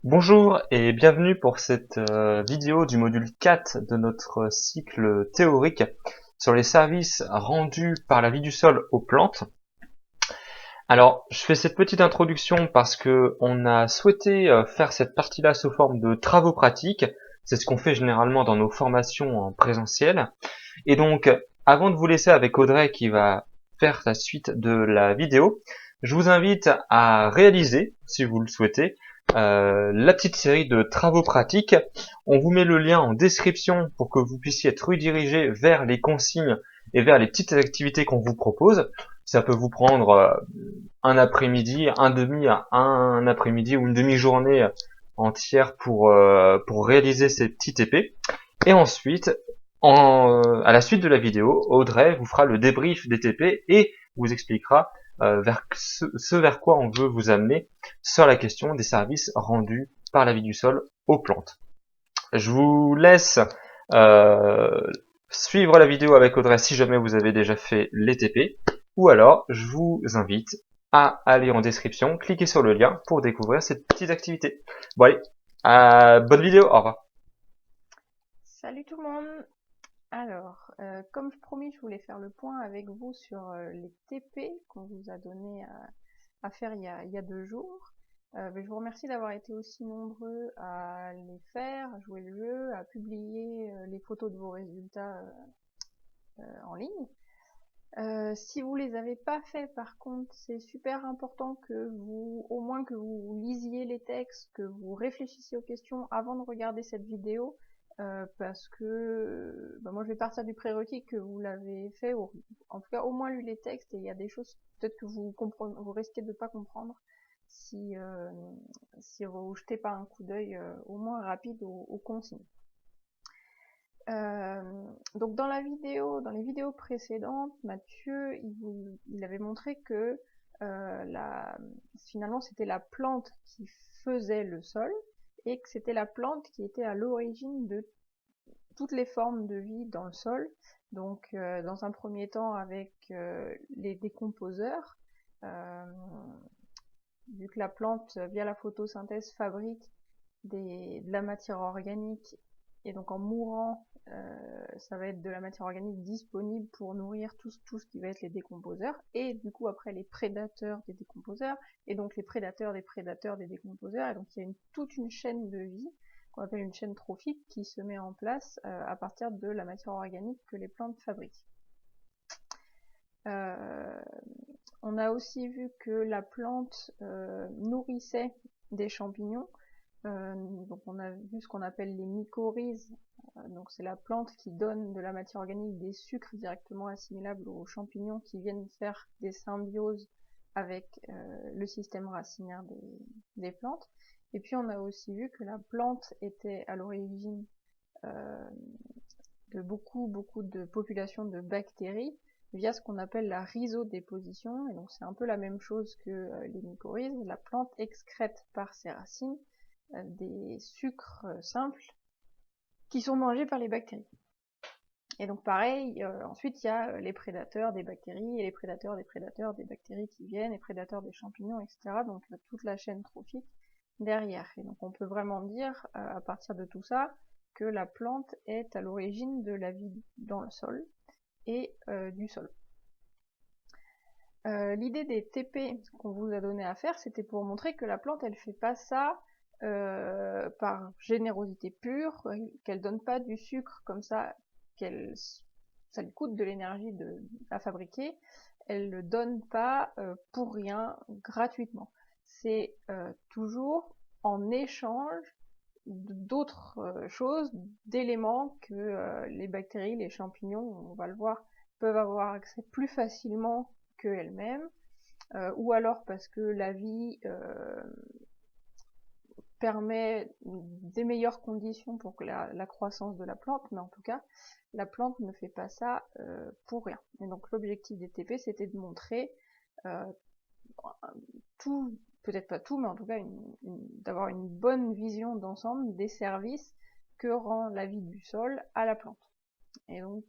Bonjour et bienvenue pour cette vidéo du module 4 de notre cycle théorique sur les services rendus par la vie du sol aux plantes. Alors, je fais cette petite introduction parce que on a souhaité faire cette partie-là sous forme de travaux pratiques. C'est ce qu'on fait généralement dans nos formations en présentiel. Et donc, avant de vous laisser avec Audrey qui va faire la suite de la vidéo, je vous invite à réaliser, si vous le souhaitez, la petite série de travaux pratiques. On vous met le lien en description pour que vous puissiez être redirigé vers les consignes et vers les petites activités qu'on vous propose. Ça peut vous prendre un après-midi, un après-midi ou une demi-journée entière pour réaliser ces petits TP. Et ensuite, à la suite de la vidéo, Audrey vous fera le débrief des TP et vous expliquera vers ce vers quoi on veut vous amener sur la question des services rendus par la vie du sol aux plantes. Je vous laisse euh, suivre la vidéo avec Audrey si jamais vous avez déjà fait les TP, ou alors je vous invite à aller en description, cliquer sur le lien pour découvrir cette petite activité. Bon allez, bonne vidéo, au revoir. Salut tout le monde! Alors, comme promis, je voulais faire le point avec vous sur les TP qu'on vous a donné à faire il y a 2 jours. Mais je vous remercie d'avoir été aussi nombreux à les faire, à jouer le jeu, à publier les photos de vos résultats en ligne. Si vous les avez pas fait, par contre, c'est super important que au moins que vous lisiez les textes, que vous réfléchissiez aux questions avant de regarder cette vidéo, parce que moi je vais partir du prérequis que vous l'avez fait, ou en tout cas au moins lu les textes, et il y a des choses peut-être que vous risquez de pas comprendre si vous jetez pas un coup d'œil au moins rapide aux consignes. Donc dans les vidéos précédentes, Mathieu, il avait montré que finalement c'était la plante qui faisait le sol et que c'était la plante qui était à l'origine de toutes les formes de vie dans le sol. Donc dans un premier temps avec les décomposeurs, euh, vu que la plante, via la photosynthèse, fabrique de la matière organique, et donc en mourant, ça va être de la matière organique disponible pour nourrir tout ce qui va être les décomposeurs, et du coup après les prédateurs des décomposeurs, et donc les prédateurs des prédateurs des décomposeurs, et donc il y a toute une chaîne de vie qu'on appelle une chaîne trophique qui se met en place à partir de la matière organique que les plantes fabriquent. Euh, on a aussi vu que la plante nourrissait des champignons. Donc on a vu ce qu'on appelle les mycorhizes. Donc c'est la plante qui donne de la matière organique, des sucres directement assimilables aux champignons qui viennent faire des symbioses avec le système racinaire des plantes. Et puis on a aussi vu que la plante était à l'origine euh, de beaucoup de populations de bactéries via ce qu'on appelle la rhizodéposition. Et donc c'est un peu la même chose que les mycorhizes. La plante excrète par ses racines des sucres simples qui sont mangés par les bactéries. Et donc pareil, ensuite il y a les prédateurs des bactéries et les prédateurs des prédateurs des bactéries qui viennent, les prédateurs des champignons, etc. Donc toute la chaîne trophique derrière. Et donc on peut vraiment dire, à partir de tout ça, que la plante est à l'origine de la vie dans le sol et du sol. L'idée des TP qu'on vous a donné à faire, c'était pour montrer que la plante, elle fait pas ça par générosité pure, qu'elle donne pas du sucre comme ça, ça lui coûte de l'énergie à fabriquer, elle le donne pas pour rien, gratuitement. C'est toujours en échange d'autres choses, d'éléments que les bactéries, les champignons, on va le voir, peuvent avoir accès plus facilement qu'elles-mêmes, ou alors parce que la vie permet des meilleures conditions pour la croissance de la plante, mais en tout cas, la plante ne fait pas ça pour rien. Et donc l'objectif des TP, c'était de montrer euh, tout, peut-être pas tout, mais en tout cas d'avoir une bonne vision d'ensemble des services que rend la vie du sol à la plante. Et donc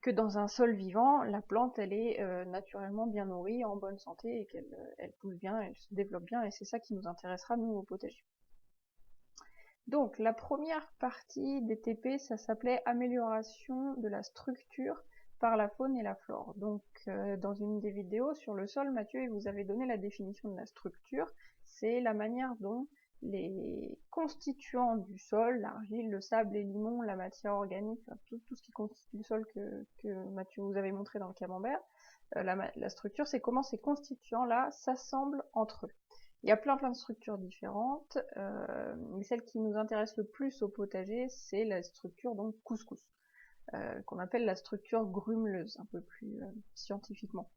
que dans un sol vivant, la plante, elle est naturellement bien nourrie, en bonne santé, et qu'elle elle pousse bien, elle se développe bien, et c'est ça qui nous intéressera, nous, au potager. Donc, la première partie des TP, ça s'appelait amélioration de la structure par la faune et la flore. Donc, dans une des vidéos sur le sol, Mathieu, il vous avait donné la définition de la structure. C'est la manière dont les constituants du sol, l'argile, le sable, les limons, la matière organique, tout ce qui constitue le sol que Mathieu vous avait montré dans le camembert, la structure, c'est comment ces constituants-là s'assemblent entre eux. Il y a plein de structures différentes, mais celle qui nous intéresse le plus au potager, c'est la structure donc couscous, qu'on appelle la structure grumeleuse, un peu plus scientifiquement.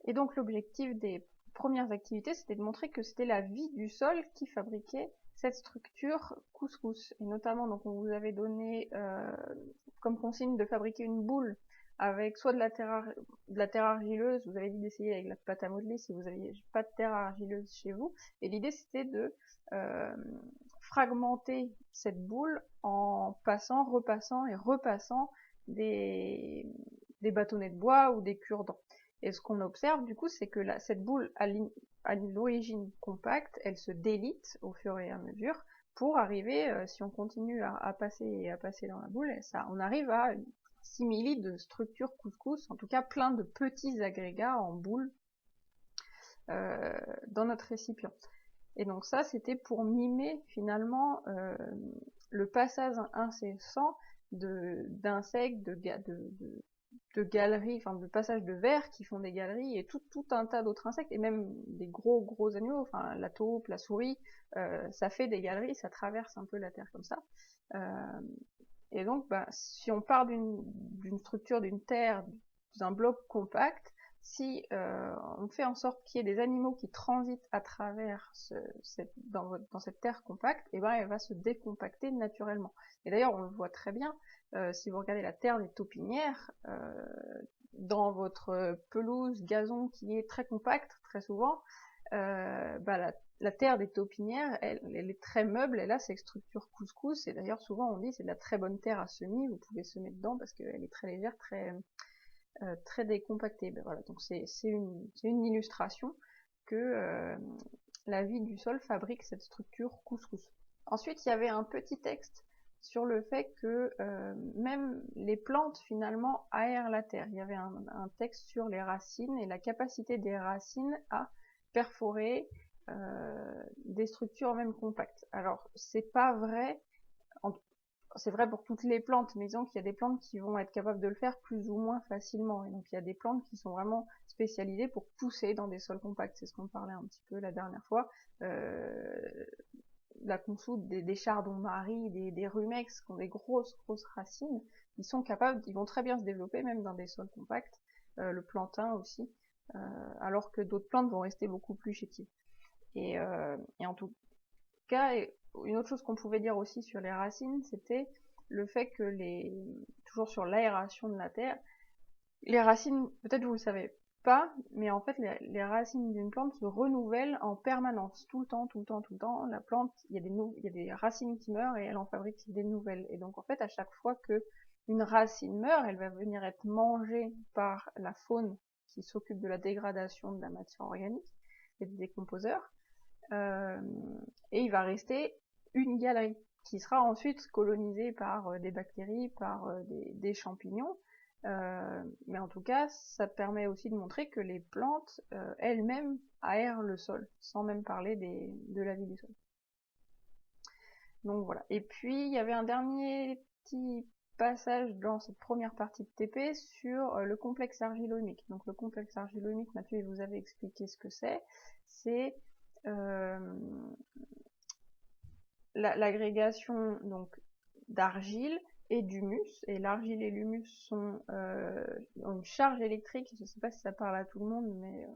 Et donc l'objectif des premières activités, c'était de montrer que c'était la vie du sol qui fabriquait cette structure couscous. Et notamment, donc on vous avait donné comme consigne de fabriquer une boule avec soit de la terre argileuse, vous avez dit d'essayer avec la pâte à modeler si vous n'aviez pas de terre argileuse chez vous, et l'idée c'était de fragmenter cette boule en passant, repassant et repassant des bâtonnets de bois ou des cure-dents. Et ce qu'on observe du coup, c'est que cette boule à l'origine compacte, elle se délite au fur et à mesure pour arriver, si on continue à passer et à passer dans la boule, on arrive à une simili de structure couscous, en tout cas plein de petits agrégats en boule dans notre récipient. Et donc ça, c'était pour mimer finalement le passage incessant d'insectes, de galeries, enfin de passage de vers qui font des galeries, et tout un tas d'autres insectes, et même des gros animaux, enfin la taupe, la souris, ça fait des galeries, ça traverse un peu la terre comme ça. Et donc, si on part d'une structure, d'une terre, d'un bloc compact, si on fait en sorte qu'il y ait des animaux qui transitent à travers dans cette terre compacte, et elle va se décompacter naturellement. Et d'ailleurs, on le voit très bien, si vous regardez la terre des taupinières, dans votre pelouse, gazon qui est très compacte, très souvent, la terre des taupinières, elle est très meuble, elle a cette structure couscous, et d'ailleurs souvent on dit c'est de la très bonne terre à semis, vous pouvez semer dedans parce qu'elle est très légère, très décompactée. Voilà, donc c'est une illustration que la vie du sol fabrique cette structure couscous. Ensuite, il y avait un petit texte sur le fait que même les plantes finalement aèrent la terre. Il y avait un texte sur les racines et la capacité des racines à perforer des structures même compactes. Alors c'est pas vrai, c'est vrai pour toutes les plantes, mais disons qu'il y a des plantes qui vont être capables de le faire plus ou moins facilement, et donc il y a des plantes qui sont vraiment spécialisées pour pousser dans des sols compacts, c'est ce qu'on parlait un petit peu la dernière fois, la consoude des chardons-marie, des rumex qui ont des grosses racines, ils vont très bien se développer même dans des sols compacts, le plantain aussi, alors que d'autres plantes vont rester beaucoup plus chétives. Et en tout cas, une autre chose qu'on pouvait dire aussi sur les racines, c'était le fait que toujours sur l'aération de la terre, les racines, peut-être vous le savez pas, mais en fait les racines d'une plante se renouvellent en permanence, tout le temps. La plante, il y a des racines qui meurent et elle en fabrique des nouvelles. Et donc en fait, à chaque fois que une racine meurt, elle va venir être mangée par la faune qui s'occupe de la dégradation de la matière organique et des décomposeurs. Et il va rester une galerie qui sera ensuite colonisée par des bactéries, par des champignons, mais en tout cas ça permet aussi de montrer que les plantes elles-mêmes aèrent le sol, sans même parler de la vie du sol. Donc voilà. Et puis il y avait un dernier petit passage dans cette première partie de TP sur le complexe argilo-humique. Donc le complexe argilo-humique, Mathieu vous avait expliqué ce que c'est. C'est l'agrégation donc d'argile et d'humus, et l'argile et l'humus ont une charge électrique, je ne sais pas si ça parle à tout le monde, mais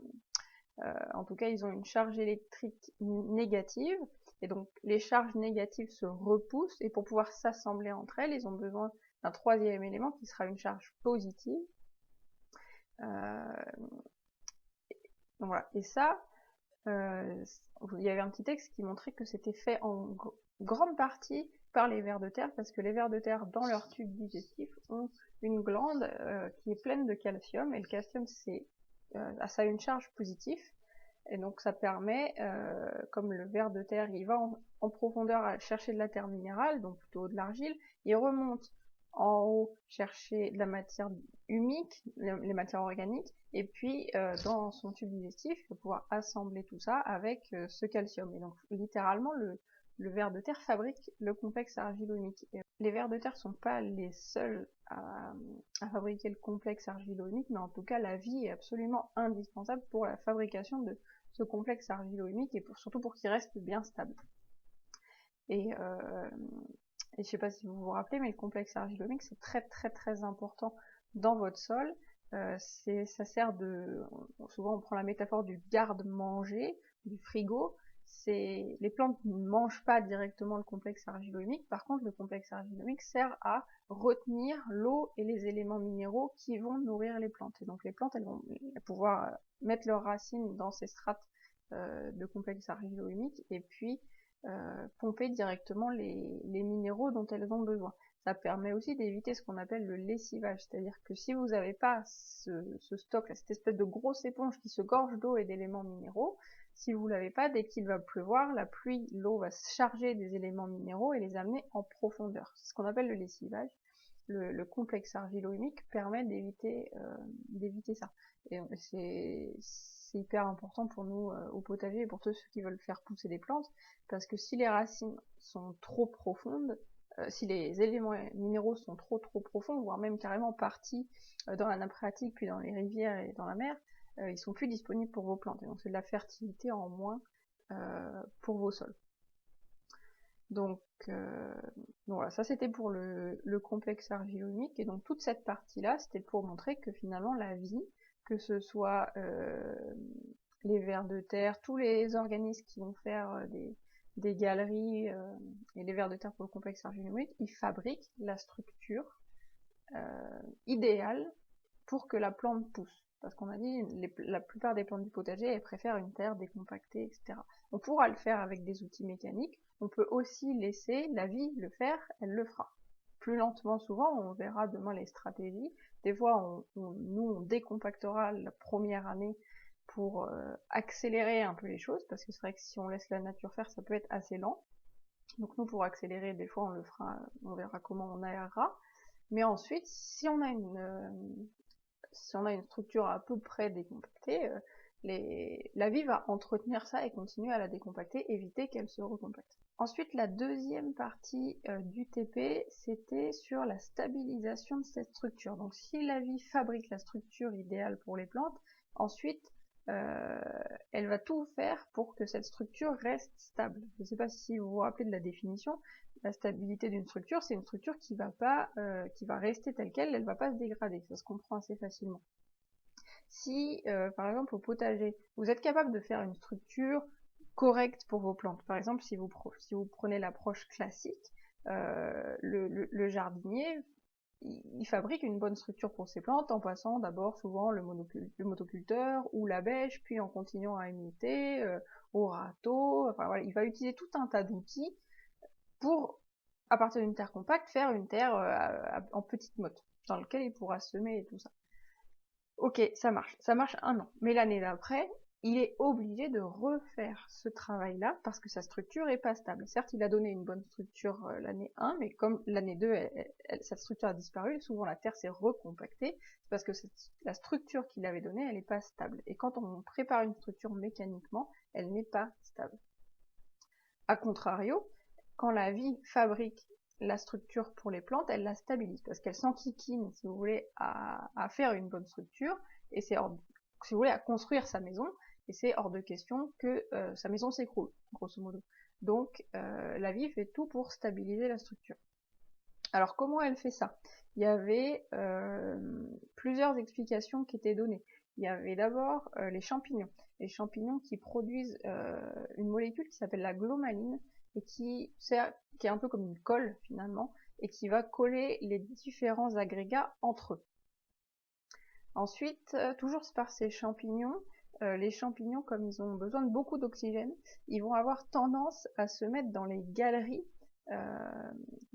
en tout cas ils ont une charge électrique négative, et donc les charges négatives se repoussent, et pour pouvoir s'assembler entre elles, ils ont besoin d'un troisième élément qui sera une charge positive. Donc voilà, et ça, il y avait un petit texte qui montrait que c'était fait en grande partie par les vers de terre, parce que les vers de terre, dans leur tube digestif, ont une glande qui est pleine de calcium, et le calcium, ça a une charge positive, et donc ça permet, comme le ver de terre, il va en profondeur à chercher de la terre minérale, donc plutôt de l'argile, il remonte en haut chercher de la matière humique, les matières organiques, et puis dans son tube digestif, il va pouvoir assembler tout ça avec ce calcium. Et donc littéralement, le ver de terre fabrique le complexe argilo-humique. Les vers de terre sont pas les seuls à fabriquer le complexe argilo-humique, mais en tout cas la vie est absolument indispensable pour la fabrication de ce complexe argilo-humique et surtout pour qu'il reste bien stable. Et je sais pas si vous vous rappelez, mais le complexe argilo-humique c'est très très très important dans votre sol. Ça sert souvent on prend la métaphore du garde-manger, du frigo. Les plantes ne mangent pas directement le complexe argilo-humique, par contre le complexe argilo-humique sert à retenir l'eau et les éléments minéraux qui vont nourrir les plantes. Et donc les plantes elles vont pouvoir mettre leurs racines dans ces strates de complexe argilo-humique et puis pomper directement les minéraux dont elles ont besoin. Ça permet aussi d'éviter ce qu'on appelle le lessivage, c'est-à-dire que si vous n'avez pas ce stock, cette espèce de grosse éponge qui se gorge d'eau et d'éléments minéraux, si vous l'avez pas, dès qu'il va pleuvoir, la pluie, l'eau va se charger des éléments minéraux et les amener en profondeur. C'est ce qu'on appelle le lessivage. Le complexe argilo-humique permet d'éviter ça. Et c'est hyper important pour nous au potager et pour tous ceux qui veulent faire pousser des plantes, parce que si les racines sont trop profondes, si les éléments minéraux sont trop profonds, voire même carrément partis dans la nappe phréatique, puis dans les rivières et dans la mer, ils sont plus disponibles pour vos plantes. Et donc c'est de la fertilité en moins pour vos sols. Donc voilà, ça c'était pour le complexe argilo-humique. Et donc toute cette partie-là, c'était pour montrer que finalement la vie, que ce soit les vers de terre, tous les organismes qui vont faire des galeries et les vers de terre pour le complexe argilo-humique, ils fabriquent la structure idéale pour que la plante pousse. Parce qu'on a dit, la plupart des plantes du potager, elles préfèrent une terre décompactée, etc. On pourra le faire avec des outils mécaniques, on peut aussi laisser la vie le faire, elle le fera. Plus lentement souvent, on verra demain les stratégies. Des fois, nous, on décompactera la première année pour accélérer un peu les choses, parce que c'est vrai que si on laisse la nature faire, ça peut être assez lent. Donc nous, pour accélérer, des fois, on le fera, on verra comment on aérera. Mais ensuite, si on a une structure à peu près décompactée, la vie va entretenir ça et continuer à la décompacter, éviter qu'elle se recompacte. Ensuite, la deuxième partie du TP, c'était sur la stabilisation de cette structure. Donc si la vie fabrique la structure idéale pour les plantes, ensuite elle va tout faire pour que cette structure reste stable. Je ne sais pas si vous vous rappelez de la définition. La stabilité d'une structure, c'est une structure qui va rester telle qu'elle, elle va pas se dégrader. Ça se comprend assez facilement. Si, par exemple, au potager, vous êtes capable de faire une structure correcte pour vos plantes, par exemple, si vous prenez l'approche classique, le jardinier, il fabrique une bonne structure pour ses plantes en passant d'abord souvent le motoculteur ou la bêche, puis en continuant à imiter, au râteau, enfin voilà, il va utiliser tout un tas d'outils pour, à partir d'une terre compacte, faire une terre en petite motte, dans laquelle il pourra semer et tout ça. Ok, ça marche un an, mais l'année d'après, il est obligé de refaire ce travail-là parce que sa structure est pas stable. Certes, il a donné une bonne structure l'année 1, mais comme l'année 2, cette structure a disparu, souvent la terre s'est recompactée, parce que la structure qu'il avait donnée, elle n'est pas stable. Et quand on prépare une structure mécaniquement, elle n'est pas stable. A contrario, quand la vie fabrique la structure pour les plantes, elle la stabilise, parce qu'elle s'enquiquine, si vous voulez, à faire une bonne structure, et si vous voulez, à construire sa maison, et c'est hors de question que sa maison s'écroule, grosso modo. Donc, la vie fait tout pour stabiliser la structure. Alors, comment elle fait ça? Il y avait plusieurs explications qui étaient données. Il y avait d'abord les champignons. Les champignons qui produisent une molécule qui s'appelle la glomaline, et qui est un peu comme une colle, finalement, et qui va coller les différents agrégats entre eux. Ensuite, toujours par ces champignons, les champignons, comme ils ont besoin de beaucoup d'oxygène, ils vont avoir tendance à se mettre dans les galeries,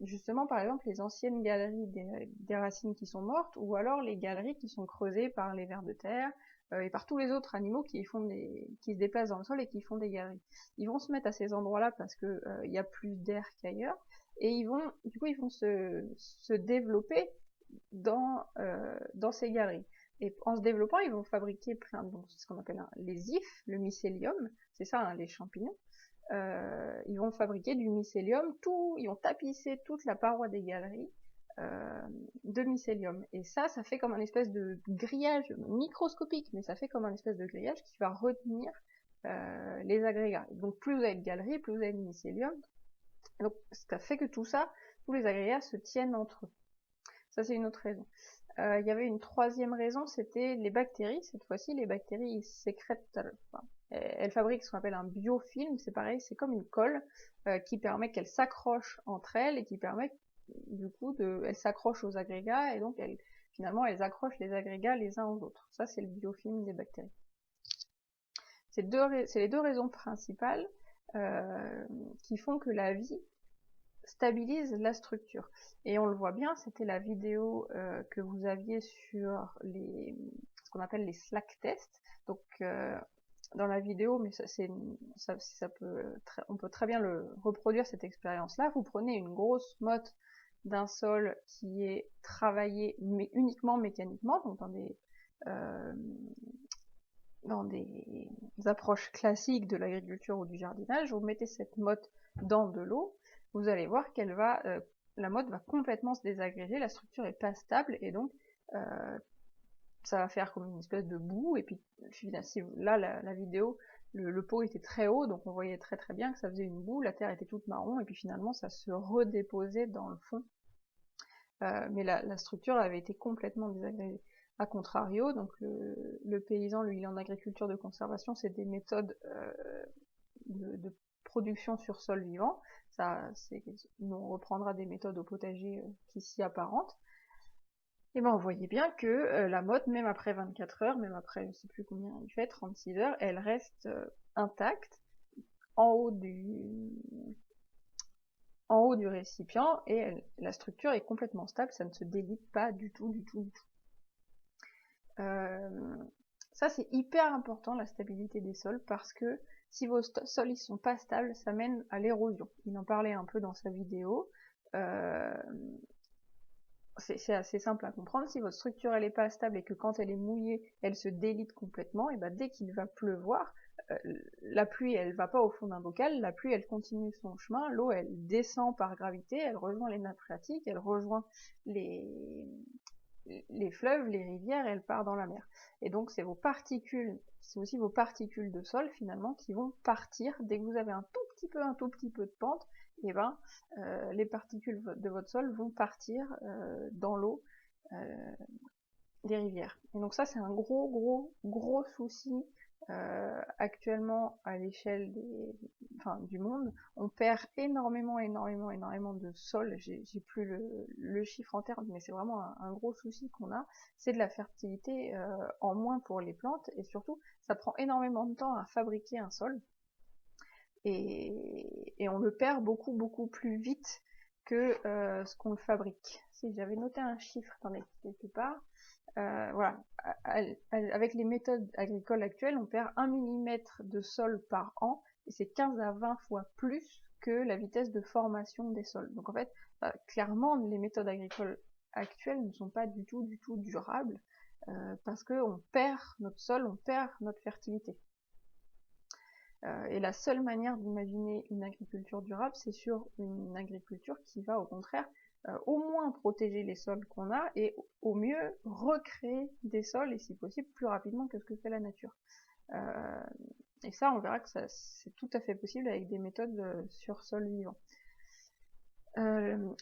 justement par exemple les anciennes galeries des racines qui sont mortes, ou alors les galeries qui sont creusées par les vers de terre, et par tous les autres animaux qui se déplacent dans le sol et qui font des galeries. Ils vont se mettre à ces endroits-là parce que y a plus d'air qu'ailleurs, et ils vont se développer dans ces galeries. Et en se développant, ils vont fabriquer donc ce qu'on appelle les ifs, le mycélium, c'est ça, hein, les champignons. Ils vont fabriquer du mycélium, ils vont tapisser toute la paroi des galeries de mycélium. Et ça fait comme un espèce de grillage microscopique, mais ça fait comme un espèce de grillage qui va retenir les agrégats. Donc plus vous avez de galeries, plus vous avez de mycélium. Donc ça fait que tous les agrégats se tiennent entre eux. Ça, c'est une autre raison. Il y avait une troisième raison, c'était les bactéries. Cette fois-ci, les bactéries sécrètent, elles fabriquent ce qu'on appelle un biofilm. C'est pareil, c'est comme une colle qui permet qu'elles s'accrochent entre elles et qui permet du coup elles s'accrochent aux agrégats et donc finalement elles accrochent les agrégats les uns aux autres. Ça, c'est le biofilm des bactéries. C'est les deux raisons principales qui font que la vie stabilise la structure. Et on le voit bien, c'était la vidéo que vous aviez sur ce qu'on appelle les slack tests. Donc dans la vidéo, mais on peut très bien le reproduire cette expérience-là. Vous prenez une grosse motte d'un sol qui est travaillé mais uniquement mécaniquement, donc dans des approches classiques de l'agriculture ou du jardinage. Vous mettez cette motte dans de l'eau, vous allez voir qu'elle la motte va complètement se désagréger, la structure est pas stable et donc ça va faire comme une espèce de boue. Et puis là, la vidéo, le pot était très haut, donc on voyait très très bien que ça faisait une boue, la terre était toute marron et puis finalement ça se redéposait dans le fond. Mais la structure avait été complètement désagrégée. A contrario, donc le paysan, lui, il est en agriculture de conservation, c'est des méthodes de production sur sol vivant. Nous on reprendra des méthodes au potager qui s'y apparentent. Et ben on voyait bien que la motte, même après 24 heures, même après je sais plus combien il fait, 36 heures, elle reste intacte en haut du récipient et la structure est complètement stable, ça ne se délite pas du tout, du tout, du tout. Ça c'est hyper important, la stabilité des sols, parce que si vos sols ils sont pas stables, ça mène à l'érosion. Il en parlait un peu dans sa vidéo. C'est assez simple à comprendre. Si votre structure elle est pas stable et que quand elle est mouillée, elle se délite complètement, et ben dès qu'il va pleuvoir, la pluie elle va pas au fond d'un bocal, la pluie elle continue son chemin, l'eau elle descend par gravité, elle rejoint les nappes phréatiques, elle rejoint les fleuves, les rivières, elle part dans la mer. Et donc c'est aussi vos particules de sol finalement qui vont partir dès que vous avez un tout petit peu de pente. Et ben les particules de votre sol vont partir dans l'eau des rivières. Et donc ça c'est un gros souci actuellement à l'échelle du monde. On perd énormément de sol. J'ai plus le chiffre en termes, mais c'est vraiment un gros souci qu'on a. C'est de la fertilité en moins pour les plantes, et surtout ça prend énormément de temps à fabriquer un sol. Et on le perd beaucoup plus vite que ce qu'on le fabrique. Si j'avais noté un chiffre, attendez, quelque part, voilà, avec les méthodes agricoles actuelles, on perd 1 mm de sol par an, et c'est 15 à 20 fois plus que la vitesse de formation des sols. Donc en fait, clairement, les méthodes agricoles actuelles ne sont pas du tout durables, parce qu'on perd notre sol, on perd notre fertilité. Et la seule manière d'imaginer une agriculture durable, c'est sur une agriculture qui va au contraire au moins protéger les sols qu'on a et au mieux recréer des sols, et si possible plus rapidement que ce que fait la nature. Et ça, on verra que c'est tout à fait possible avec des méthodes sur sol vivant.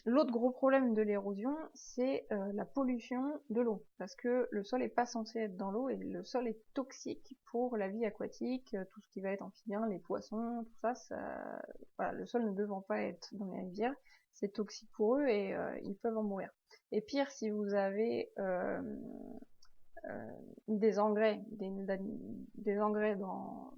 L'autre gros problème de l'érosion, c'est la pollution de l'eau, parce que le sol n'est pas censé être dans l'eau, et le sol est toxique pour la vie aquatique, tout ce qui va être amphibien, les poissons, tout ça, voilà, le sol ne devant pas être dans les rivières, c'est toxique pour eux et ils peuvent en mourir. Et pire, si vous avez mis des engrais, des engrais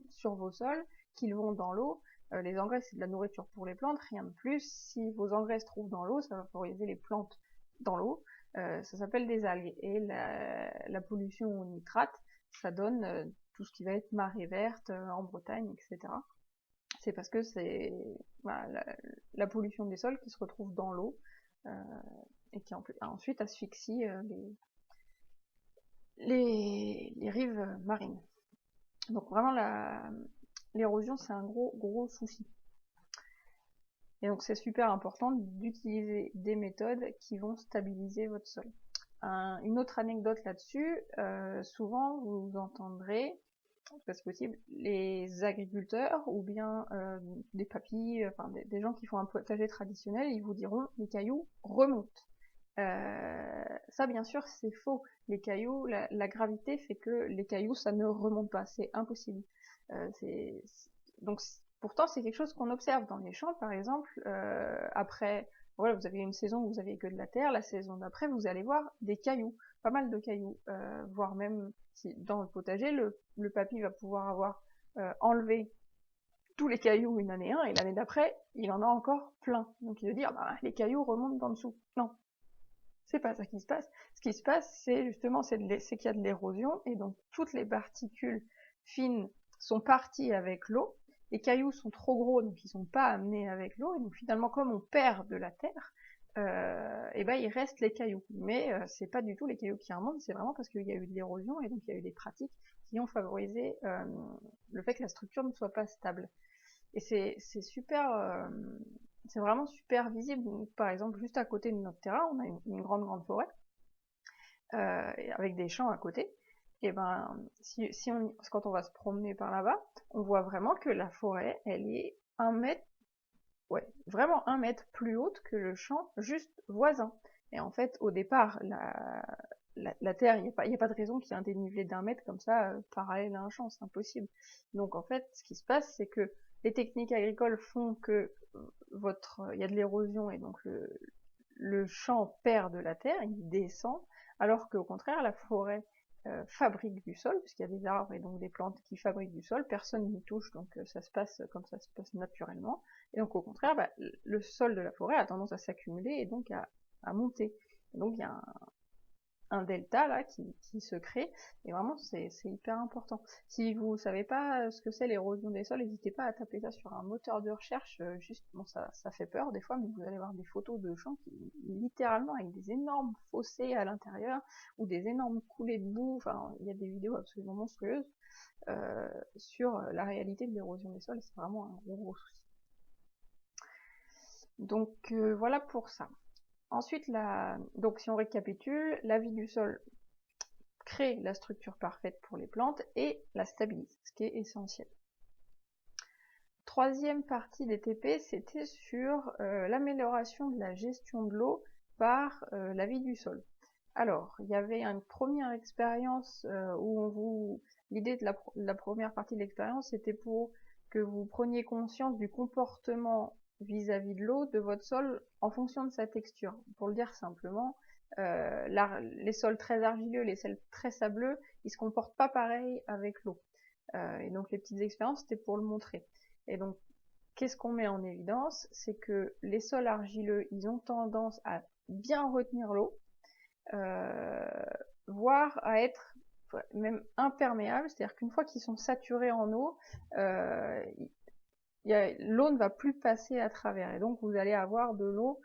sur vos sols, qu'ils vont dans l'eau. Les engrais, c'est de la nourriture pour les plantes, rien de plus. Si vos engrais se trouvent dans l'eau, ça va favoriser les plantes dans l'eau. Ça s'appelle des algues. Et la pollution au nitrate, ça donne tout ce qui va être marée verte en Bretagne, etc. C'est parce que c'est voilà, la pollution des sols qui se retrouve dans l'eau et qui ensuite asphyxie les rives marines. Donc vraiment l'érosion, c'est un gros souci. Et donc c'est super important d'utiliser des méthodes qui vont stabiliser votre sol. Une autre anecdote là-dessus, souvent vous entendrez, en tout cas c'est possible, les agriculteurs ou bien des papis, enfin des gens qui font un potager traditionnel, ils vous diront les cailloux remontent. Ça bien sûr c'est faux. Les cailloux, la gravité fait que les cailloux ça ne remonte pas, c'est impossible. Donc pourtant c'est quelque chose qu'on observe dans les champs par exemple. Après voilà, vous avez une saison où vous avez que de la terre, la saison d'après vous allez voir des cailloux, pas mal de cailloux, voire même si dans le potager le papy va pouvoir avoir enlevé tous les cailloux une année 1 et l'année d'après il en a encore plein. Donc il veut dire bah, les cailloux remontent d'en dessous. Non, c'est pas ça qui se passe. Ce qui se passe, c'est justement c'est qu'il y a de l'érosion et donc toutes les particules fines sont parties avec l'eau. Les cailloux sont trop gros, donc ils sont pas amenés avec l'eau. Et donc finalement, comme on perd de la terre, et ben il reste les cailloux. Mais c'est pas du tout les cailloux qui remontent, c'est vraiment parce qu'il y a eu de l'érosion et donc il y a eu des pratiques qui ont favorisé le fait que la structure ne soit pas stable. Et c'est super. C'est vraiment super visible. Par exemple, juste à côté de notre terrain, on a une grande forêt avec des champs à côté. Et ben, quand on va se promener par là-bas, on voit vraiment que la forêt, elle est 1 mètre, ouais, vraiment 1 mètre plus haute que le champ juste voisin. Et en fait, au départ, la terre, il n'y a pas de raison qu'il y ait un dénivelé d'1 mètre comme ça, parallèle à un champ, c'est impossible. Donc en fait, ce qui se passe, c'est que les techniques agricoles font que il y a de l'érosion et donc le champ perd de la terre, il descend, alors qu'au contraire, la forêt fabrique du sol, puisqu'il y a des arbres et donc des plantes qui fabriquent du sol, personne n'y touche, donc ça se passe comme ça se passe naturellement. Et donc au contraire, bah, le sol de la forêt a tendance à s'accumuler et donc à monter. Et donc il y a un delta là qui se crée et vraiment c'est hyper important. Si vous savez pas ce que c'est l'érosion des sols, n'hésitez pas à taper ça sur un moteur de recherche, juste bon ça fait peur des fois, mais vous allez voir des photos de champs qui littéralement avec des énormes fossés à l'intérieur ou des énormes coulées de boue, enfin il y a des vidéos absolument monstrueuses sur la réalité de l'érosion des sols et c'est vraiment un gros souci. Donc voilà pour ça. Ensuite, donc si on récapitule, la vie du sol crée la structure parfaite pour les plantes et la stabilise, ce qui est essentiel. Troisième partie des TP, c'était sur l'amélioration de la gestion de l'eau par la vie du sol. Alors, il y avait une première expérience où l'idée de la première partie de l'expérience, c'était pour que vous preniez conscience du comportement vis-à-vis de l'eau de votre sol en fonction de sa texture. Pour le dire simplement, les sols très argileux, les sols très sableux, ils se comportent pas pareil avec l'eau. Et donc les petites expériences, c'était pour le montrer. Et donc, qu'est-ce qu'on met en évidence? C'est que les sols argileux, ils ont tendance à bien retenir l'eau, voire à être même imperméables, c'est-à-dire qu'une fois qu'ils sont saturés en eau, l'eau ne va plus passer à travers, et donc vous allez avoir de l'eau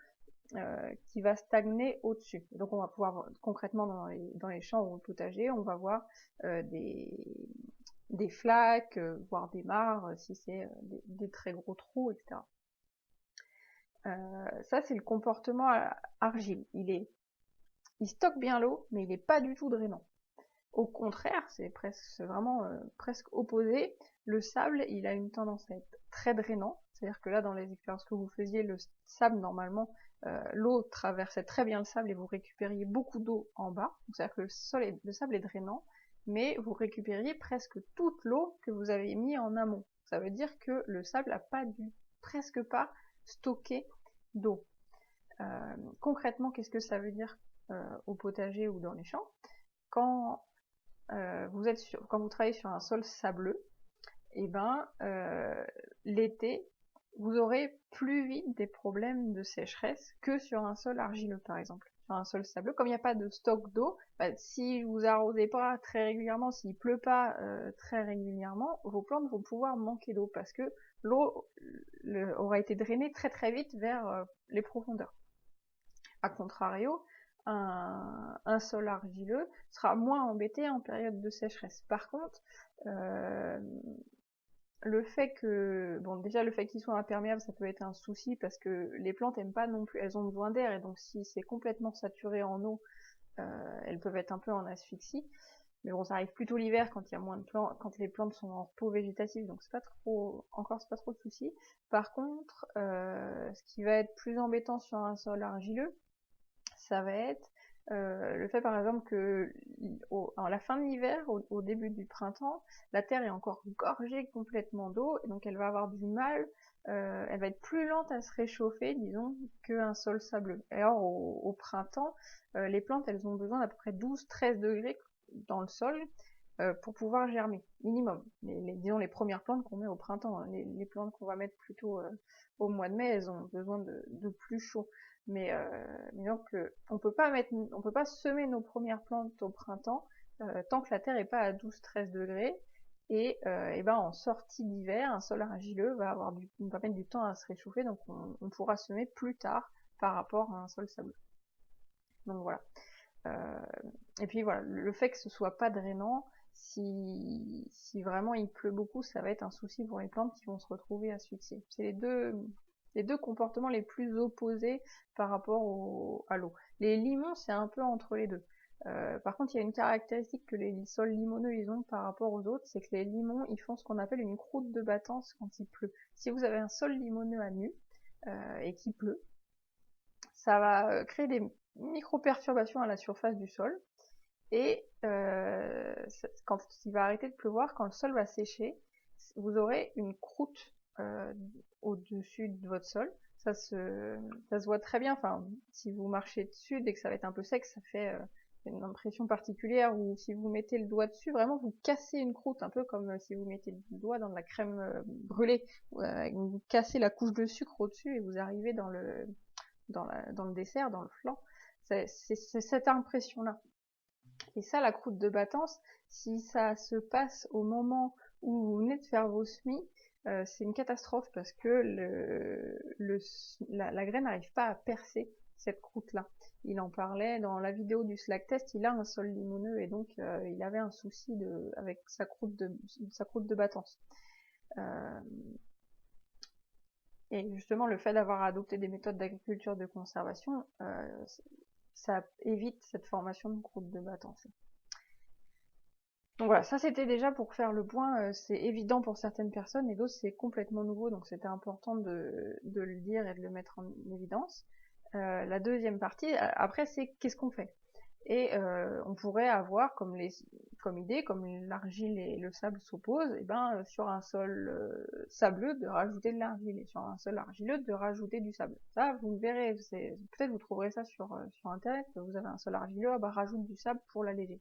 qui va stagner au-dessus. Donc on va pouvoir, concrètement dans les champs ou le potager, on va voir des flaques, voire des mares, si c'est des très gros trous, etc. Ça c'est le comportement argile. Il stocke bien l'eau, mais il n'est pas du tout drainant. Au contraire, c'est vraiment presque opposé. Le sable, il a une tendance à être très drainant. C'est-à-dire que là, dans les expériences que vous faisiez, le sable, normalement, l'eau traversait très bien le sable et vous récupériez beaucoup d'eau en bas. C'est-à-dire que le sable est drainant, mais vous récupériez presque toute l'eau que vous avez mis en amont. Ça veut dire que le sable n'a presque pas stocké d'eau. Concrètement, qu'est-ce que ça veut dire au potager ou dans les champs? Quand quand vous travaillez sur un sol sableux, et ben l'été, vous aurez plus vite des problèmes de sécheresse que sur un sol argileux, par exemple. Sur un sol sableux, comme il n'y a pas de stock d'eau, si vous arrosez pas très régulièrement, s'il pleut pas très régulièrement, vos plantes vont pouvoir manquer d'eau parce que l'eau aura été drainée très très vite vers les profondeurs. A contrario, un sol argileux sera moins embêté en période de sécheresse. Par contre, le fait qu'il soit imperméable, ça peut être un souci parce que les plantes aiment pas non plus, elles ont besoin d'air, et donc si c'est complètement saturé en eau, elles peuvent être un peu en asphyxie. Mais bon, ça arrive plutôt l'hiver quand il y a moins de plantes, quand les plantes sont en repos végétatif, donc c'est pas trop de soucis. Par contre, ce qui va être plus embêtant sur un sol argileux, ça va être le fait par exemple que à la fin de l'hiver, au début du printemps, la terre est encore gorgée complètement d'eau, et donc elle va avoir du mal, elle va être plus lente à se réchauffer, disons, qu'un sol sableux. Et alors au printemps, les plantes, elles ont besoin d'à peu près 12-13 degrés dans le sol pour pouvoir germer, minimum. Disons les premières plantes qu'on met au printemps, hein. Les plantes qu'on va mettre plutôt au mois de mai, elles ont besoin de plus chaud. Mais donc on peut pas semer nos premières plantes au printemps tant que la terre est pas à 12-13 degrés. Et ben en sortie d'hiver, un sol argileux va mettre du temps à se réchauffer, donc on pourra semer plus tard par rapport à un sol sableux. Donc voilà. Et puis voilà, le fait que ce soit pas drainant, si vraiment il pleut beaucoup, ça va être un souci pour les plantes qui vont se retrouver asphyxiées. C'est les deux comportements les plus opposés par rapport à l'eau. Les limons, c'est un peu entre les deux. Par contre, il y a une caractéristique que les sols limoneux ils ont par rapport aux autres, c'est que les limons, ils font ce qu'on appelle une croûte de battance quand il pleut. Si vous avez un sol limoneux à nu et qu'il pleut, ça va créer des micro-perturbations à la surface du sol, et quand il va arrêter de pleuvoir, quand le sol va sécher, vous aurez une croûte au-dessus de votre sol. Ça se voit très bien, enfin, si vous marchez dessus, dès que ça va être un peu sec, ça fait une impression particulière, ou si vous mettez le doigt dessus, vraiment vous cassez une croûte, un peu comme si vous mettez le doigt dans de la crème brûlée, vous cassez la couche de sucre au-dessus et vous arrivez dans le dessert, dans le flan. C'est cette impression-là. Et ça, la croûte de battance, si ça se passe au moment où vous venez de faire vos semis, c'est une catastrophe parce que la graine n'arrive pas à percer cette croûte-là. Il en parlait dans la vidéo du Slack Test, il a un sol limoneux et donc il avait un souci avec sa croûte de battance. Et justement, le fait d'avoir adopté des méthodes d'agriculture de conservation, ça évite cette formation de croûte de battance. Donc voilà, ça c'était déjà pour faire le point, c'est évident pour certaines personnes et d'autres c'est complètement nouveau, donc c'était important de le dire et de le mettre en évidence. La deuxième partie, après, c'est qu'est-ce qu'on fait? Et on pourrait avoir comme idée, comme l'argile et le sable s'opposent, et ben sur un sol sableux de rajouter de l'argile, et sur un sol argileux de rajouter du sable. Ça, vous verrez, peut-être vous trouverez ça sur internet, vous avez un sol argileux, ah bah rajoute du sable pour l'alléger.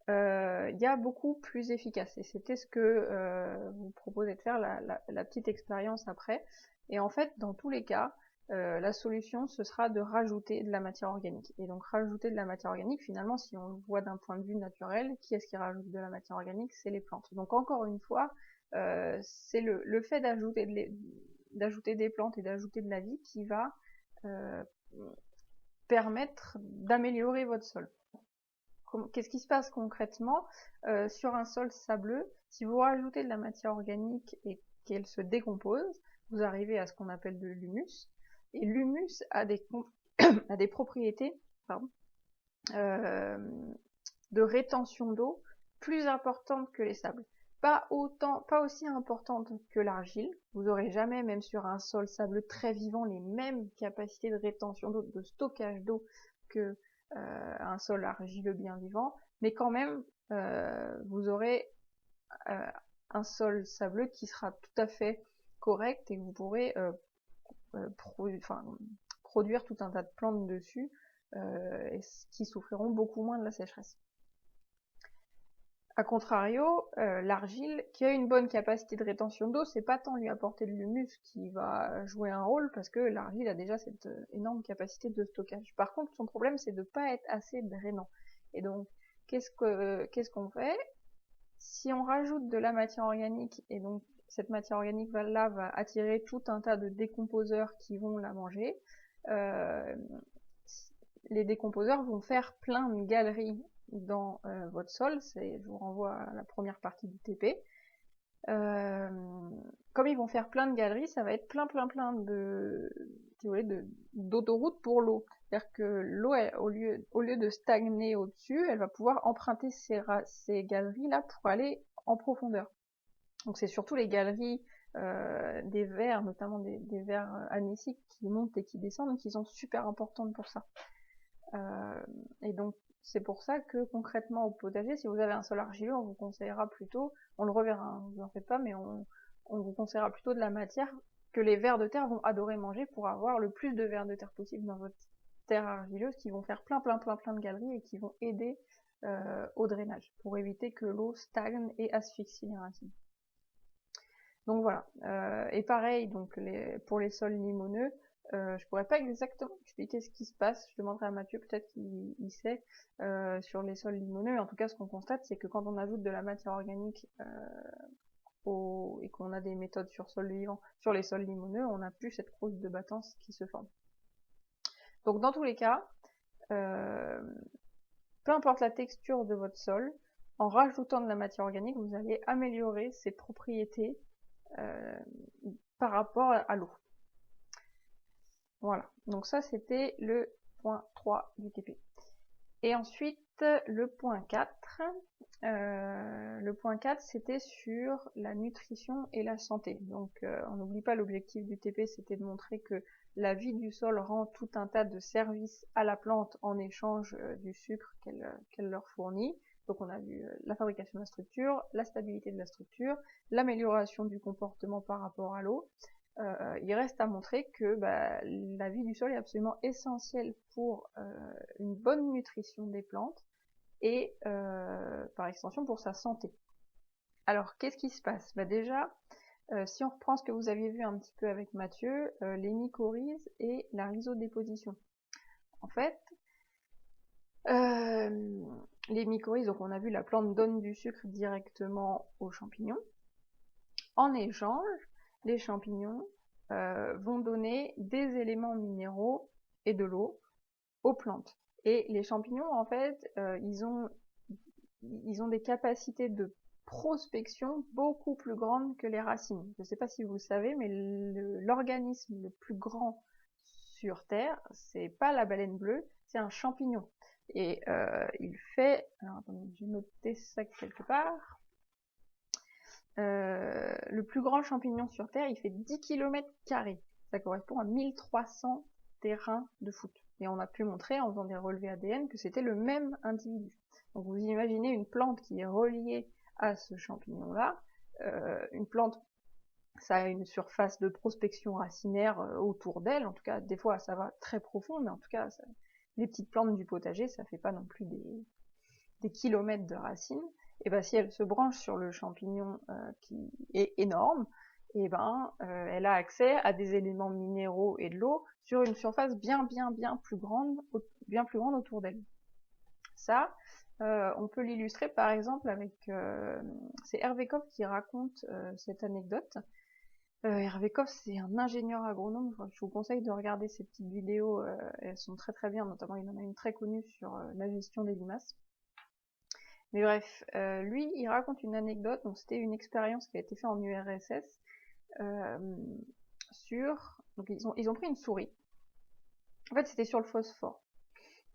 Il y a beaucoup plus efficace, et c'était ce que vous proposez de faire, la petite expérience après. Et en fait, dans tous les cas, la solution, ce sera de rajouter de la matière organique. Et donc rajouter de la matière organique, finalement, si on le voit d'un point de vue naturel, qui est-ce qui rajoute de la matière organique? C'est les plantes. Donc encore une fois, c'est le fait d'ajouter des plantes et d'ajouter de la vie qui va permettre d'améliorer votre sol. Qu'est-ce qui se passe concrètement sur un sol sableux? Si vous rajoutez de la matière organique et qu'elle se décompose, vous arrivez à ce qu'on appelle de l'humus. Et l'humus a des propriétés de rétention d'eau plus importantes que les sables. Pas aussi importantes que l'argile. Vous n'aurez jamais, même sur un sol sableux très vivant, les mêmes capacités de rétention d'eau, de stockage d'eau que un sol argileux bien vivant, mais quand même vous aurez un sol sableux qui sera tout à fait correct et que vous pourrez produire tout un tas de plantes dessus et qui souffriront beaucoup moins de la sécheresse. A contrario, l'argile, qui a une bonne capacité de rétention d'eau, c'est pas tant lui apporter de l'humus qui va jouer un rôle, parce que l'argile a déjà cette énorme capacité de stockage. Par contre, son problème, c'est de pas être assez drainant. Et donc, qu'est-ce qu'on fait? Si on rajoute de la matière organique, et donc cette matière organique là va attirer tout un tas de décomposeurs qui vont la manger, les décomposeurs vont faire plein de galeries dans votre sol. Je vous renvoie à la première partie du TP. Comme ils vont faire plein de galeries, ça va être plein d'autoroutes pour l'eau. C'est-à-dire que l'eau, au lieu de stagner au-dessus, elle va pouvoir emprunter ces galeries-là pour aller en profondeur. Donc c'est surtout les galeries des vers, notamment des vers anéciques qui montent et qui descendent, qui sont super importantes pour ça. Et donc c'est pour ça que concrètement au potager, si vous avez un sol argileux, on vous conseillera plutôt, on le reverra, hein, vous en faites pas, mais on vous conseillera plutôt de la matière que les vers de terre vont adorer manger pour avoir le plus de vers de terre possible dans votre terre argileuse, qui vont faire plein de galeries et qui vont aider au drainage, pour éviter que l'eau stagne et asphyxie les racines. Donc voilà, et pareil donc pour les sols limoneux, je pourrais pas exactement expliquer ce qui se passe, je demanderai à Mathieu, peut-être qu'il sait, sur les sols limoneux, mais en tout cas ce qu'on constate c'est que quand on ajoute de la matière organique et qu'on a des méthodes sur sol vivant, sur les sols limoneux, on n'a plus cette croûte de battance qui se forme. Donc dans tous les cas, peu importe la texture de votre sol, en rajoutant de la matière organique, vous allez améliorer ses propriétés par rapport à l'eau. Voilà, donc ça c'était le point 3 du TP. Et ensuite, le point 4. Le point 4, c'était sur la nutrition et la santé. Donc on n'oublie pas, l'objectif du TP, c'était de montrer que la vie du sol rend tout un tas de services à la plante en échange du sucre qu'elle leur fournit. Donc on a vu la fabrication de la structure, la stabilité de la structure, l'amélioration du comportement par rapport à l'eau. Il reste à montrer que la vie du sol est absolument essentielle pour une bonne nutrition des plantes et par extension pour sa santé. Alors qu'est-ce qui se passe? Déjà, si on reprend ce que vous aviez vu un petit peu avec Mathieu, les mycorhizes et la rhizodéposition. En fait, les mycorhizes, donc on a vu la plante donne du sucre directement aux champignons. En échange, les champignons vont donner des éléments minéraux et de l'eau aux plantes. Et les champignons, en fait, ils ont des capacités de prospection beaucoup plus grandes que les racines. Je ne sais pas si vous le savez, mais l'organisme le plus grand sur Terre, c'est pas la baleine bleue, c'est un champignon. Et il fait... Alors attendez, j'ai noté ça quelque part. Le plus grand champignon sur Terre, il fait 10 km². Ça correspond à 1300 terrains de foot. Et on a pu montrer, en faisant des relevés ADN, que c'était le même individu. Donc vous imaginez une plante qui est reliée à ce champignon-là. Une plante, ça a une surface de prospection racinaire autour d'elle. En tout cas, des fois, ça va très profond, mais en tout cas, les petites plantes du potager, ça fait pas non plus des kilomètres de racines. Et si elle se branche sur le champignon qui est énorme, elle a accès à des éléments minéraux et de l'eau sur une surface bien plus grande autour d'elle. Ça, on peut l'illustrer par exemple avec... c'est Hervé Koff qui raconte cette anecdote. Hervé Koff, c'est un ingénieur agronome, je vous conseille de regarder ces petites vidéos, elles sont très bien, notamment il en a une très connue sur la gestion des limaces. Mais bref, lui, il raconte une anecdote, donc c'était une expérience qui a été faite en URSS, donc ils ont pris une souris. En fait, c'était sur le phosphore.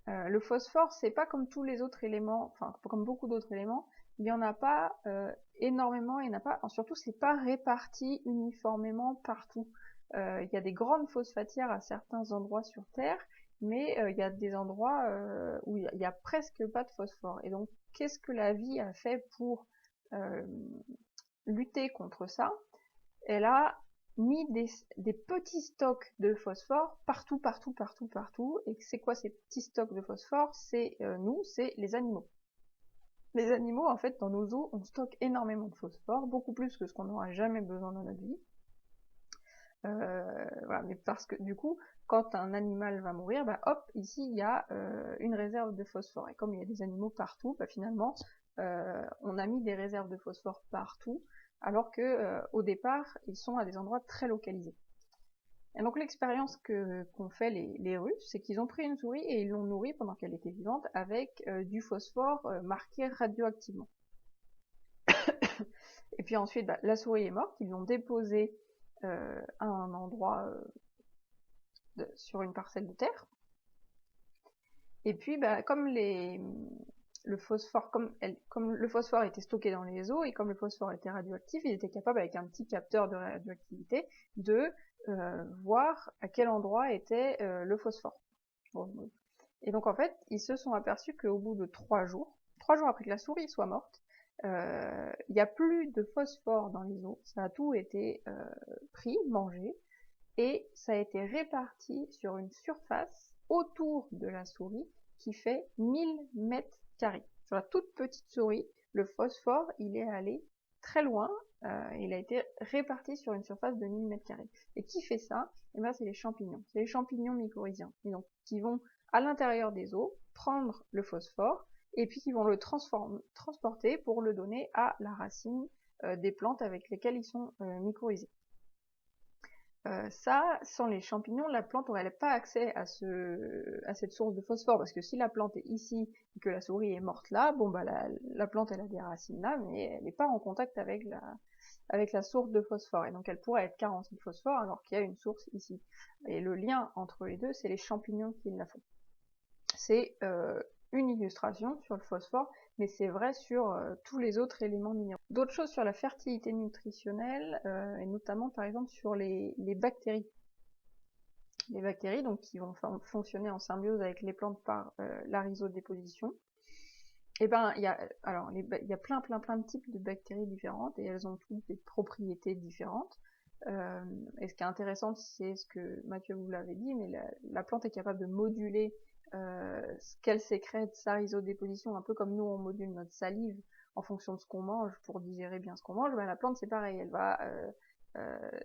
Le phosphore, c'est pas comme tous les autres éléments, enfin, comme beaucoup d'autres éléments, il y en a pas énormément, surtout c'est pas réparti uniformément partout. Il y a des grandes phosphatières à certains endroits sur Terre, mais il y a des endroits où il y a presque pas de phosphore. Et donc, qu'est-ce que la vie a fait pour lutter contre ça? Elle a mis des petits stocks de phosphore partout. Et c'est quoi ces petits stocks de phosphore? C'est nous, c'est les animaux. Les animaux, en fait, dans nos eaux, on stocke énormément de phosphore, beaucoup plus que ce qu'on n'aura jamais besoin dans notre vie. Voilà, mais parce que du coup, quand un animal va mourir, bah hop, ici il y a une réserve de phosphore. Et comme il y a des animaux partout, bah finalement, on a mis des réserves de phosphore partout, alors que au départ, ils sont à des endroits très localisés. Et donc l'expérience qu'ont fait les Russes, c'est qu'ils ont pris une souris et ils l'ont nourrie pendant qu'elle était vivante avec du phosphore marqué radioactivement. Et puis ensuite, bah, la souris est morte, ils l'ont déposée à un endroit sur une parcelle de terre. Et puis, bah, comme le phosphore, comme le phosphore était stocké dans les eaux et comme le phosphore était radioactif, il était capable, avec un petit capteur de radioactivité, de voir à quel endroit était le phosphore. Et donc, en fait, ils se sont aperçus qu'au bout de 3 jours après que la souris soit morte, il n'y a plus de phosphore dans les eaux, ça a tout été pris, mangé, et ça a été réparti sur une surface autour de la souris qui fait 1000 mètres carrés. Sur la toute petite souris, le phosphore, il est allé très loin, il a été réparti sur une surface de 1000 mètres carrés. Et qui fait ça? Eh ben, c'est les champignons. C'est les champignons mycorhiziens. Et donc, qui vont à l'intérieur des eaux prendre le phosphore et puis qui vont le transporter pour le donner à la racine des plantes avec lesquelles ils sont mycorhizés. Ça, sans les champignons, la plante n'aurait pas accès à cette source de phosphore, parce que si la plante est ici et que la souris est morte là, bon bah la plante elle a des racines là, mais elle n'est pas en contact avec la source de phosphore, et donc elle pourrait être carencée de phosphore alors qu'il y a une source ici. Et le lien entre les deux, c'est les champignons qui la font. C'est une illustration sur le phosphore, mais c'est vrai sur tous les autres éléments minéraux. D'autres choses sur la fertilité nutritionnelle, et notamment par exemple sur les bactéries. Les bactéries donc, qui vont fonctionner en symbiose avec les plantes par la rhizodéposition. Et ben il y a plein de types de bactéries différentes et elles ont toutes des propriétés différentes. Et ce qui est intéressant, c'est ce que Mathieu vous l'avait dit, mais la plante est capable de moduler ce qu'elle sécrète, sa rhizodéposition, un peu comme nous on module notre salive en fonction de ce qu'on mange pour digérer bien ce qu'on mange. Ben, la plante c'est pareil, elle va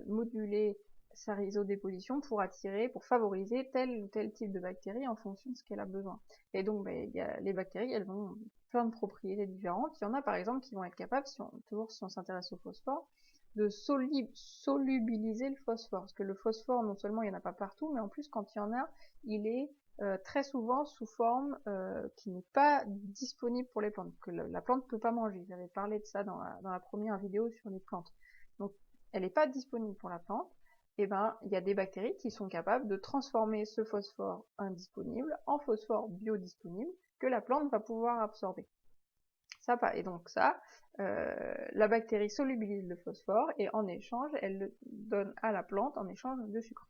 moduler sa rhizodéposition pour attirer, pour favoriser tel ou tel type de bactéries en fonction de ce qu'elle a besoin. Et donc ben, les bactéries, elles ont plein de propriétés différentes. Il y en a par exemple qui vont être capables, toujours si on s'intéresse au phosphore, de solubiliser le phosphore. Parce que le phosphore, non seulement il n'y en a pas partout, mais en plus quand il y en a, il est très souvent sous forme qui n'est pas disponible pour les plantes, que la plante ne peut pas manger. J'avais parlé de ça dans la première vidéo sur les plantes. Donc elle n'est pas disponible pour la plante. Et ben il y a des bactéries qui sont capables de transformer ce phosphore indisponible en phosphore biodisponible que la plante va pouvoir absorber. Et donc la bactérie solubilise le phosphore et en échange, elle le donne à la plante en échange de sucre.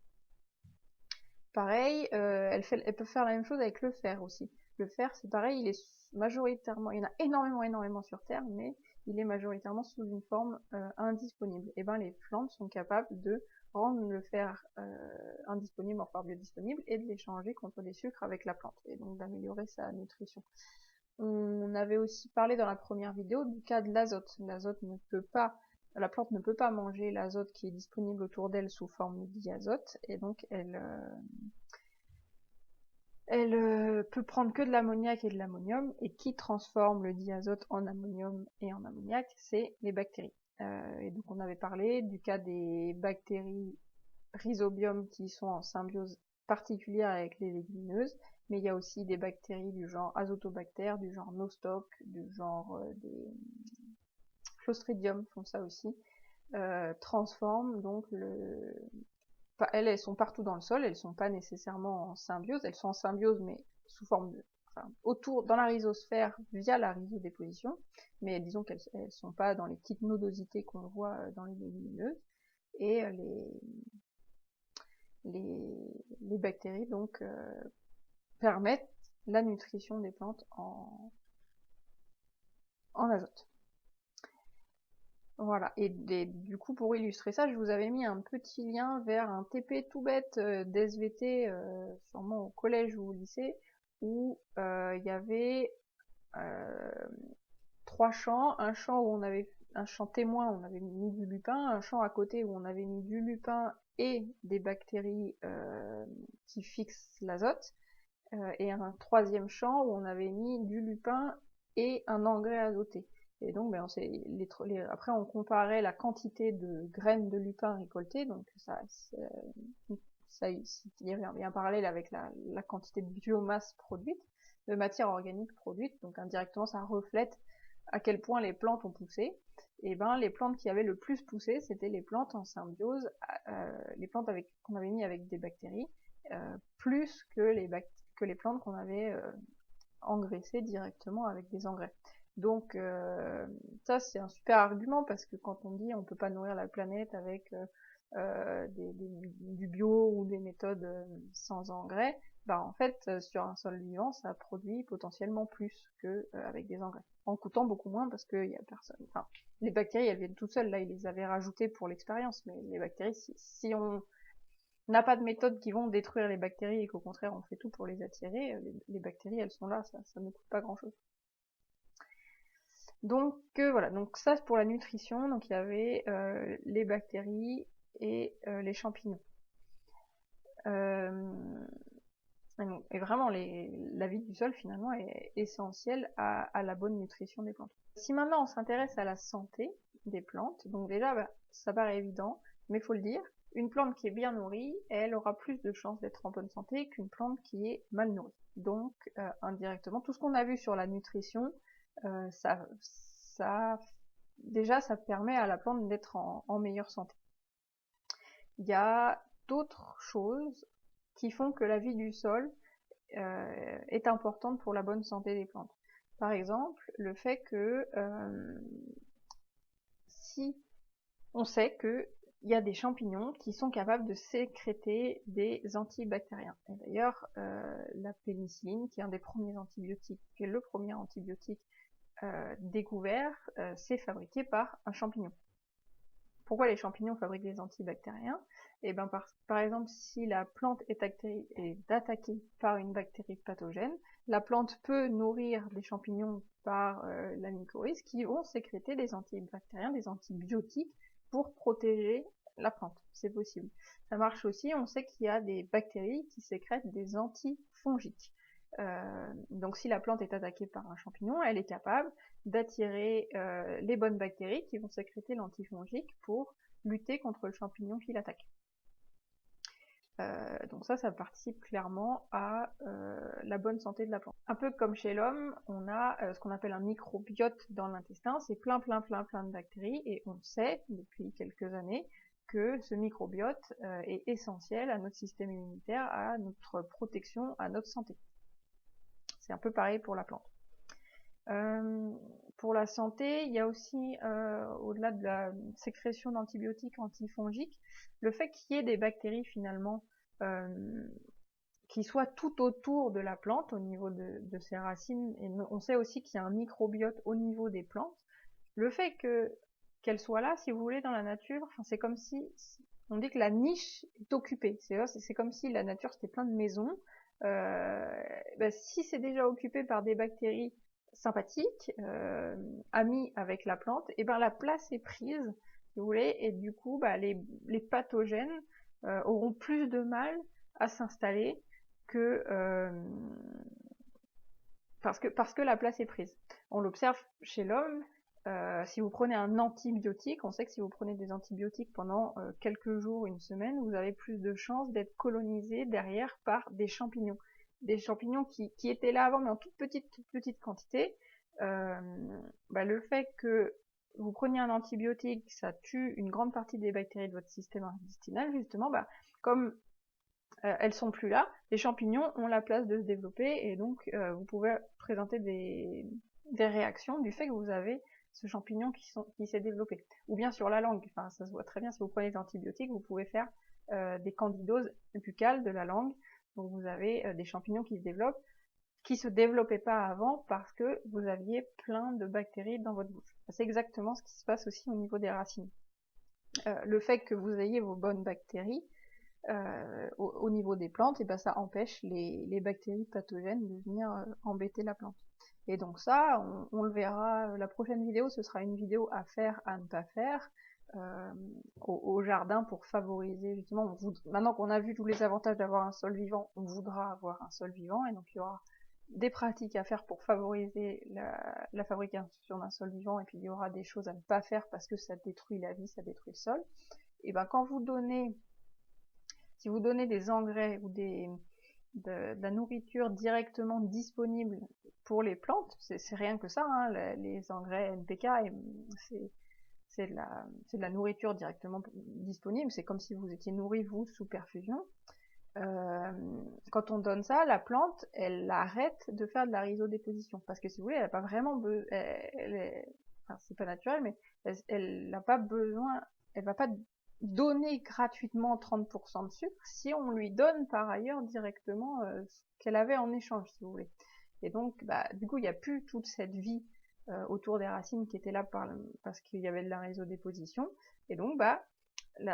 Pareil, elle peut faire la même chose avec le fer aussi. Le fer, c'est pareil, il est majoritairement, il y en a énormément sur Terre, mais il est majoritairement sous une forme indisponible. Et ben les plantes sont capables de rendre le fer indisponible en forme biodisponible et de l'échanger contre des sucres avec la plante, et donc d'améliorer sa nutrition. On avait aussi parlé dans la première vidéo du cas de l'azote. La plante ne peut pas manger l'azote qui est disponible autour d'elle sous forme de diazote, et donc elle peut prendre que de l'ammoniac et de l'ammonium, et qui transforme le diazote en ammonium et en ammoniac, c'est les bactéries. Et donc on avait parlé du cas des bactéries rhizobium qui sont en symbiose particulière avec les légumineuses, mais il y a aussi des bactéries du genre azotobactère, du genre nostoc, du genre des clostridium font ça aussi, transforment donc elles sont partout dans le sol, elles sont pas nécessairement en symbiose, elles sont en symbiose mais sous forme de, dans la rhizosphère via la rhizodéposition, mais disons qu'elles sont pas dans les petites nodosités qu'on voit dans les légumineuses, et les bactéries donc permettent la nutrition des plantes en azote. Voilà, et du coup pour illustrer ça, je vous avais mis un petit lien vers un TP tout bête d'SVT, sûrement au collège ou au lycée, où il y avait 3 champs, un champ où on avait un champ témoin, on avait mis du lupin, un champ à côté où on avait mis du lupin et des bactéries qui fixent l'azote, et un 3e champ où on avait mis du lupin et un engrais azoté. Et donc, ben, après, on comparait la quantité de graines de lupin récoltées, donc il y avait un parallèle avec la quantité de biomasse produite, de matière organique produite, donc indirectement, ça reflète à quel point les plantes ont poussé. Et ben, les plantes qui avaient le plus poussé, c'était les plantes en symbiose, les plantes qu'on avait mis avec des bactéries, plus que les plantes qu'on avait engraissées directement avec des engrais. Donc ça c'est un super argument, parce que quand on dit on peut pas nourrir la planète avec du bio ou des méthodes sans engrais, bah en fait sur un sol vivant ça produit potentiellement plus que avec des engrais, en coûtant beaucoup moins, parce que y a personne. Enfin, les bactéries elles viennent toutes seules, là ils les avaient rajoutées pour l'expérience, mais les bactéries, si on n'a pas de méthodes qui vont détruire les bactéries et qu'au contraire on fait tout pour les attirer, les bactéries elles sont là, ça ne coûte pas grand chose. Donc voilà, donc ça c'est pour la nutrition, donc il y avait les bactéries et les champignons. Et vraiment la vie du sol finalement est essentielle à la bonne nutrition des plantes. Si maintenant on s'intéresse à la santé des plantes, donc déjà bah, ça paraît évident, mais il faut le dire, une plante qui est bien nourrie, elle aura plus de chances d'être en bonne santé qu'une plante qui est mal nourrie. Donc indirectement, tout ce qu'on a vu sur la nutrition, déjà ça permet à la plante d'être en meilleure santé. Il y a d'autres choses qui font que la vie du sol est importante pour la bonne santé des plantes. Par exemple, le fait que si on sait qu'il y a des champignons qui sont capables de sécréter des antibactériens. Et d'ailleurs, la pénicilline, qui est un des premiers antibiotiques, qui est le premier antibiotique découvert, c'est fabriqué par un champignon. Pourquoi les champignons fabriquent des antibactériens? Et ben par exemple, si la plante est attaquée par une bactérie pathogène, la plante peut nourrir des champignons par la mycorhize qui vont sécréter des antibactériens, des antibiotiques pour protéger la plante. C'est possible. Ça marche aussi, on sait qu'il y a des bactéries qui sécrètent des antifongiques. Donc si la plante est attaquée par un champignon, elle est capable d'attirer les bonnes bactéries qui vont sécréter l'antifongique pour lutter contre le champignon qui l'attaque. Donc ça participe clairement à la bonne santé de la plante. Un peu comme chez l'homme, on a ce qu'on appelle un microbiote dans l'intestin, c'est plein de bactéries, et on sait depuis quelques années que ce microbiote est essentiel à notre système immunitaire, à notre protection, à notre santé. C'est un peu pareil pour la plante. Pour la santé, il y a aussi, au-delà de la sécrétion d'antibiotiques antifongiques, le fait qu'il y ait des bactéries finalement qui soient tout autour de la plante, au niveau de ses racines, et on sait aussi qu'il y a un microbiote au niveau des plantes. Le fait qu'elles soient là, si vous voulez, dans la nature, c'est comme si, on dit que la niche est occupée. C'est comme si la nature c'était plein de maisons. Si c'est déjà occupé par des bactéries sympathiques, amies avec la plante, et ben la place est prise, si vous voulez, et du coup les pathogènes auront plus de mal à s'installer que parce que la place est prise. On l'observe chez l'homme. Si vous prenez un antibiotique, on sait que si vous prenez des antibiotiques pendant quelques jours, une semaine, vous avez plus de chances d'être colonisé derrière par des champignons. Des champignons qui étaient là avant, mais en toute petite quantité. Le fait que vous preniez un antibiotique, ça tue une grande partie des bactéries de votre système intestinal, justement, comme elles sont plus là, les champignons ont la place de se développer, et donc vous pouvez présenter des réactions du fait que vous avez ce champignon qui s'est développé. Ou bien sur la langue, ça se voit très bien, si vous prenez des antibiotiques, vous pouvez faire des candidoses buccales de la langue, donc vous avez des champignons qui se développent, qui se développaient pas avant parce que vous aviez plein de bactéries dans votre bouche. C'est exactement ce qui se passe aussi au niveau des racines. Le fait que vous ayez vos bonnes bactéries au niveau des plantes, et ça empêche les bactéries pathogènes de venir embêter la plante. Et donc ça, on le verra, la prochaine vidéo, ce sera une vidéo à faire, à ne pas faire, au jardin pour favoriser justement, maintenant qu'on a vu tous les avantages d'avoir un sol vivant, on voudra avoir un sol vivant, et donc il y aura des pratiques à faire pour favoriser la fabrication d'un sol vivant, et puis il y aura des choses à ne pas faire parce que ça détruit la vie, ça détruit le sol. Et ben quand si vous donnez des engrais ou de la nourriture directement disponible pour les plantes, c'est rien que ça, hein, les engrais NPK, c'est de la nourriture directement disponible, c'est comme si vous étiez nourri, vous, sous perfusion. Quand on donne ça, la plante, elle arrête de faire de la rhizodéposition, parce que si vous voulez, elle n'a pas vraiment besoin, enfin, c'est pas naturel, mais elle n'a pas besoin, elle va pas donner gratuitement 30% de sucre si on lui donne par ailleurs directement ce qu'elle avait en échange, si vous voulez. Et donc, bah, du coup, il n'y a plus toute cette vie autour des racines qui était là parce qu'il y avait de la rhizodéposition. Et donc, bah, il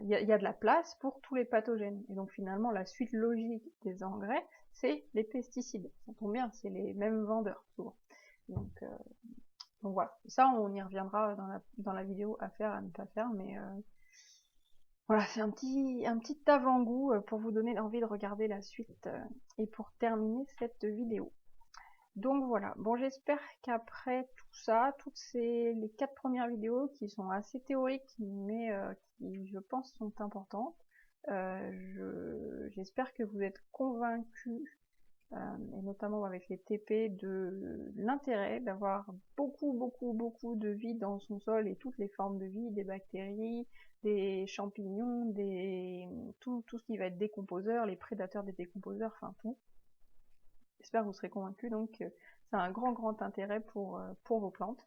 y a de la place pour tous les pathogènes. Et donc finalement, la suite logique des engrais, c'est les pesticides. Ça tombe bien, c'est les mêmes vendeurs, souvent. Donc voilà. Ça, on y reviendra dans la vidéo à faire, à ne pas faire, mais voilà, c'est un petit avant-goût pour vous donner envie de regarder la suite et pour terminer cette vidéo. Donc voilà, bon, j'espère qu'après tout ça, les 4 premières vidéos qui sont assez théoriques, mais qui je pense sont importantes, j'espère que vous êtes convaincus, et notamment avec les TP, de l'intérêt d'avoir beaucoup de vie dans son sol et toutes les formes de vie, des bactéries, des champignons, tout ce qui va être décomposeur, les prédateurs des décomposeurs, enfin tout. J'espère que vous serez convaincus, donc c'est un grand intérêt pour vos plantes,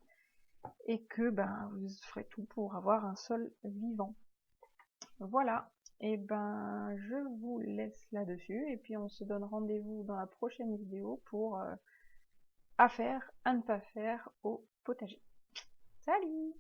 et que ben, vous ferez tout pour avoir un sol vivant. Voilà, et ben je vous laisse là-dessus, et puis on se donne rendez-vous dans la prochaine vidéo pour à faire, à ne pas faire au potager. Salut!